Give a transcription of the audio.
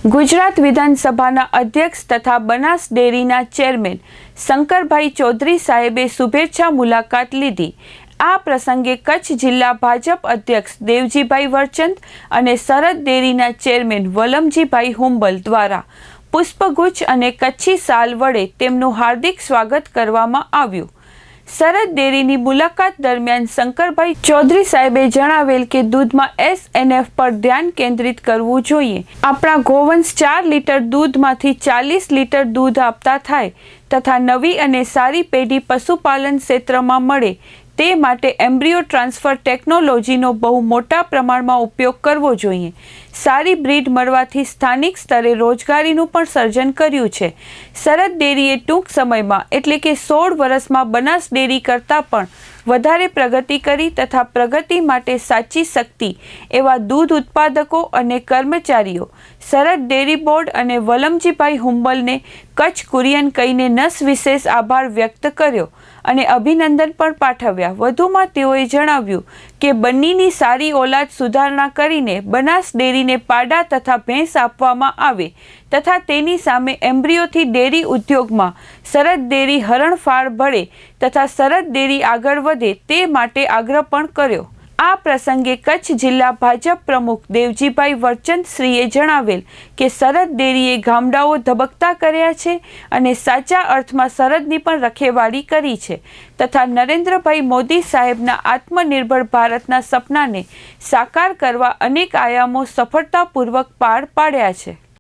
ગુજરાત વિધાનસભાના અધ્યક્ષ તથા બનાસ ડેરીના ચેરમેન શંકરભાઈ ચૌધરી સાહેબે શુભેચ્છા મુલાકાત લીધી। આ પ્રસંગે કચ્છ જિલ્લા ભાજપ અધ્યક્ષ દેવજીભાઈ વરચંદ અને સરહદ ડેરીના ચેરમેન વલમજીભાઈ હુંબલ દ્વારા પુષ્પગુચ્છ અને કચ્છી શાલ વડે તેમનું હાર્દિક સ્વાગત કરવામાં આવ્યું। સરહદ ડેરીની મુલાકાત દરમિયાન શંકરભાઈ ચૌધરી સાહેબે જણાવેલ કે દૂધમાં SNF પર ધ્યાન કેન્દ્રિત કરવું જોઈએ। આપણા ગોવંશ 4 લીટર દૂધમાંથી 40 લીટર દૂધ આપતા થાય તથા નવી અને સારી પેઢી પશુપાલન ક્ષેત્રમાં મળે તે માટે એમ્બ્રિયો ટ્રાન્સફર ટેકનોલોજીનો બહુ મોટા પ્રમાણમાં ઉપયોગ કરવો જોઈએ। સારી બ્રીડ મળવાથી સ્થાનિક સ્તરે રોજગારીનું પણ સર્જન કર્યું છે। સરહદ ડેરીએ ટૂંક સમયમાં એટલે કે 16 વર્ષમાં બનાસ ડેરી કરતાં પણ વધારે પ્રગતિ કરી તથા પ્રગતિ માટે સાચી શક્તિ એવા દૂધ ઉત્પાદકો અને કર્મચારીઓ સરહદ ડેરી બોર્ડ અને વલમજીભાઈ હુંબલને કચ્છ કુરિયન કહીને નસ વિશેષ આભાર વ્યક્ત કર્યો અને અભિનંદન પણ પાઠવ્યા। વધુમાં તેઓએ જણાવ્યું કે બંનેની સારી ઓલાદ સુધારણા કરીને બનાસ ડેરીને પાડા તથા ભેંસ આપવામાં આવે તથા તેની સામે એમ્બ્રિયોથી ડેરી ઉદ્યોગમાં સરહદ ડેરી હરણફાળ ભળે તથા સરહદ ડેરી આગળ વધે તે માટે આગ્રહ પણ કર્યો। આ પ્રસંગે કચ્છ જિલ્લા ભાજપ પ્રમુખ દેવજીભાઈ વરચંદ શ્રીએ જણાવેલ કે સરહદ ડેરીએ ગામડાઓ ધબકતા કર્યા છે અને સાચા અર્થમાં સરહદની પણ રખેવાળી કરી છે તથા નરેન્દ્રભાઈ મોદી સાહેબના આત્મનિર્ભર ભારતના સપનાને સાકાર કરવા અનેક આયામો સફળતાપૂર્વક પાર પાડ્યા છે।